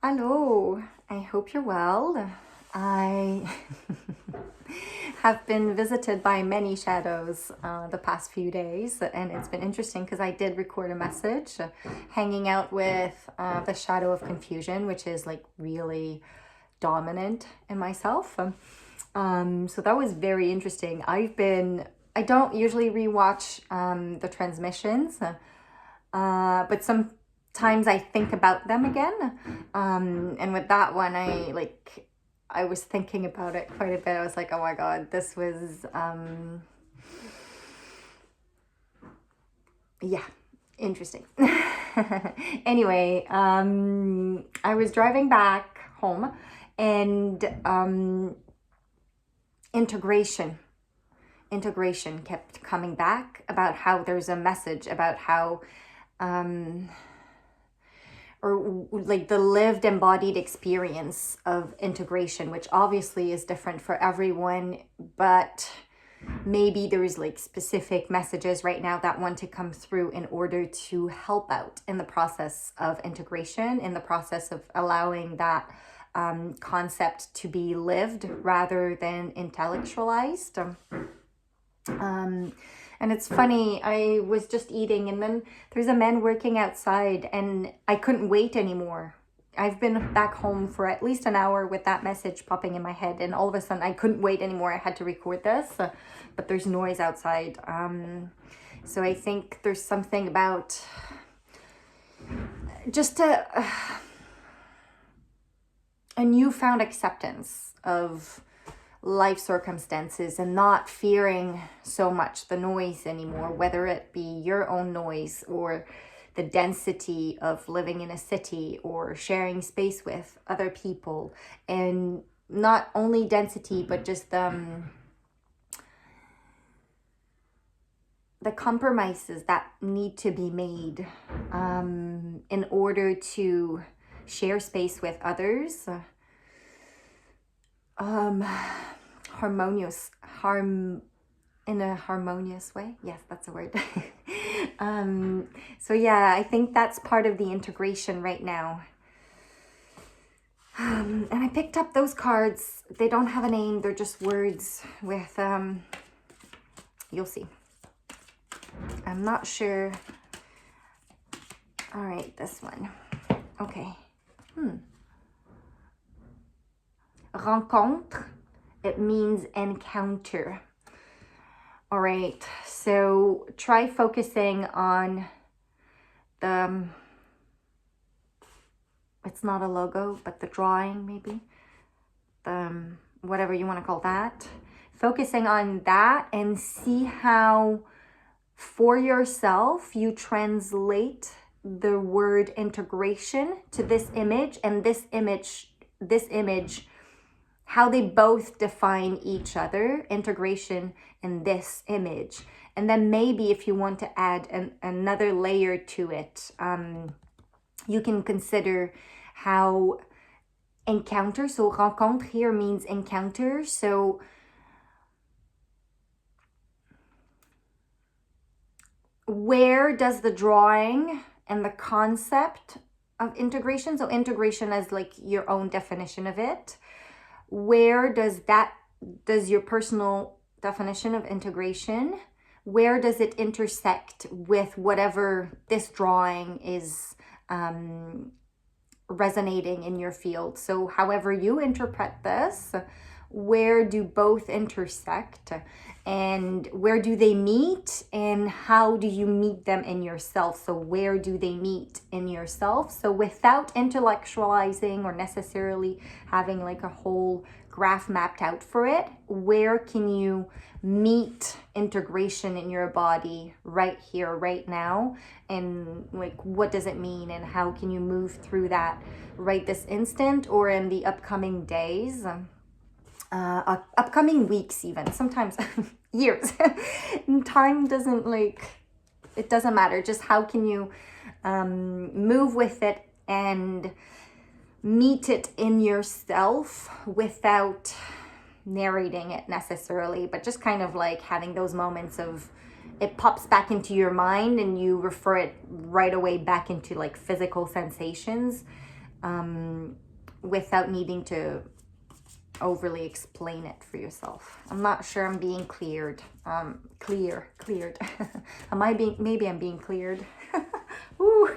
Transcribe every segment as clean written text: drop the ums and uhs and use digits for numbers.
Hello, I hope you're well. I have been visited by many shadows the past few days, and it's been interesting because I did record a message hanging out with the shadow of confusion, which is like really dominant in myself. So that was very interesting. I don't usually rewatch the transmissions, but sometimes I think about them again. And with that one, I was thinking about it quite a bit. I was like, oh my God, this was, yeah, interesting. Anyway, I was driving back home and integration kept coming back about how there's a message about how or like the lived embodied experience of integration, which obviously is different for everyone, but maybe there's like specific messages right now that want to come through in order to help out in the process of integration, in the process of allowing that concept to be lived rather than intellectualized. And it's funny, I was just eating and then there's a man working outside and I couldn't wait anymore. I've been back home for at least an hour with that message popping in my head, and all of a sudden I couldn't wait anymore. I had to record this, but there's noise outside. So I think there's something about just a newfound acceptance of life circumstances and not fearing so much the noise anymore, whether it be your own noise or the density of living in a city or sharing space with other people, and not only density but just the compromises that need to be made in order to share space with others in a harmonious way. Yes, that's a word. So yeah, I think that's part of the integration right now. And I picked up those cards. They don't have a name. They're just words with, you'll see. I'm not sure. All right, this one. Okay. Rencontre. It means encounter. All right, so try focusing on it's not a logo, but the drawing maybe, whatever you want to call that. Focusing on that and see how for yourself you translate the word integration to this image, and this image, how they both define each other, integration and this image. And then maybe if you want to add another layer to it, you can consider how encounter, so rencontre here means encounter. So where does the drawing and the concept of integration, so integration as like your own definition of it, where does your personal definition of integration, where does it intersect with whatever this drawing is resonating in your field? So however you interpret this, where do both intersect, and where do they meet, and how do you meet them in yourself? So where do they meet in yourself? So without intellectualizing or necessarily having like a whole graph mapped out for it, where can you meet integration in your body right here, right now? And like, what does it mean, and how can you move through that right this instant or in the upcoming days? Upcoming weeks, even sometimes years. Time doesn't it doesn't matter. Just how can you move with it and meet it in yourself without narrating it necessarily, but just kind of like having those moments of it pops back into your mind and you refer it right away back into like physical sensations. without needing to overly explain it for yourself. I'm not sure I'm being cleared. Cleared. Am I being, maybe I'm being cleared. Ooh.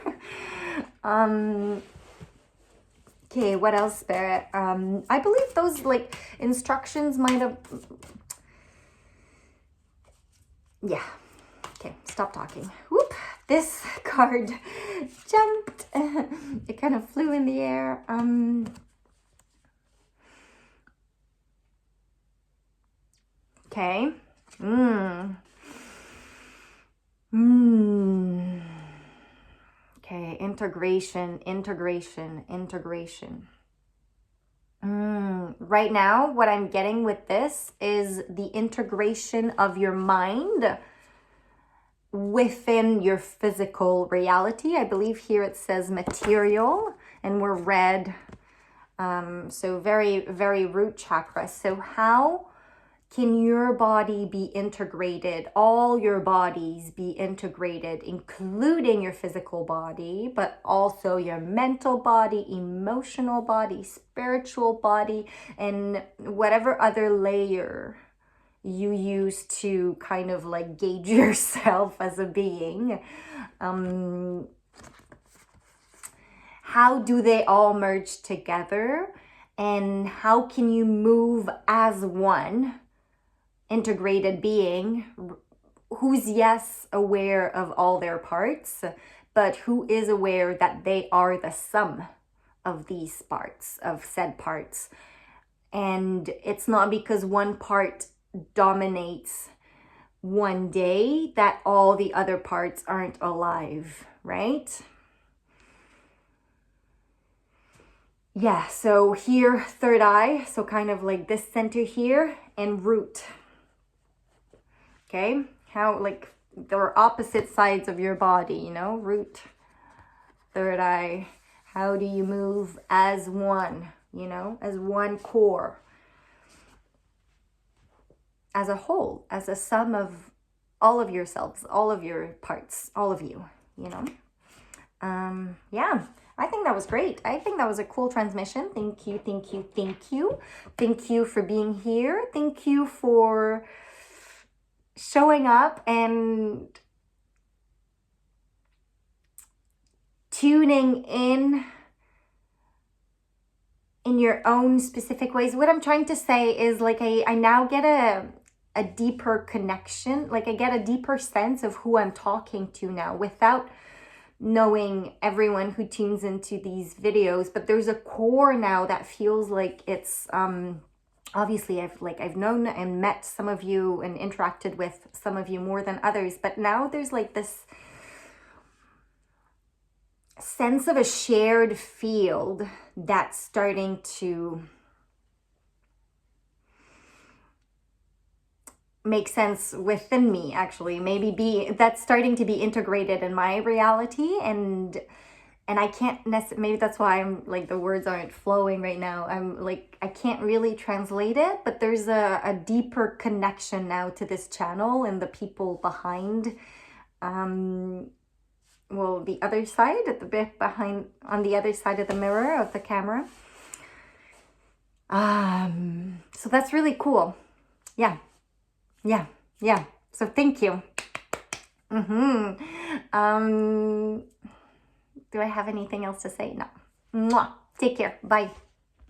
Okay, what else, Spirit? I believe those like instructions might have, yeah. Okay, stop talking. Whoop, this card jumped. It kind of flew in the air. Okay. Okay, integration. Right now, what I'm getting with this is the integration of your mind within your physical reality. I believe here it says material, and we're red. So very, very root chakra. So how can your body be integrated, all your bodies be integrated, including your physical body, but also your mental body, emotional body, spiritual body, and whatever other layer you use to kind of like gauge yourself as a being. How do they all merge together? And how can you move as one integrated being who's, yes, aware of all their parts, but who is aware that they are the sum of these parts, of said parts. And it's not because one part dominates one day that all the other parts aren't alive, right? Yeah, so here, third eye, so kind of like this center here, and root. Okay, how like they're opposite sides of your body, you know, root, third eye. How do you move as one, you know, as one core, as a whole, as a sum of all of yourselves, all of your parts, all of you, you know? Yeah, I think that was great. I think that was a cool transmission. Thank you. Thank you for being here. Thank you for showing up and tuning in your own specific ways. What I'm trying to say is like I now get a deeper connection, like I get a deeper sense of who I'm talking to now without knowing everyone who tunes into these videos. But there's a core now that feels like it's obviously I've known and met some of you and interacted with some of you more than others, but now there's like this sense of a shared field that's starting to make sense within me, actually. That's starting to be integrated in my reality, and I can't necessarily, maybe that's why I'm like, the words aren't flowing right now. I'm like, I can't really translate it, but there's a deeper connection now to this channel and the people behind, well, the other side, at the bit behind, on the other side of the mirror of the camera. So that's really cool. Yeah. So thank you. Do I have anything else to say? No. Mwah. Take care. Bye.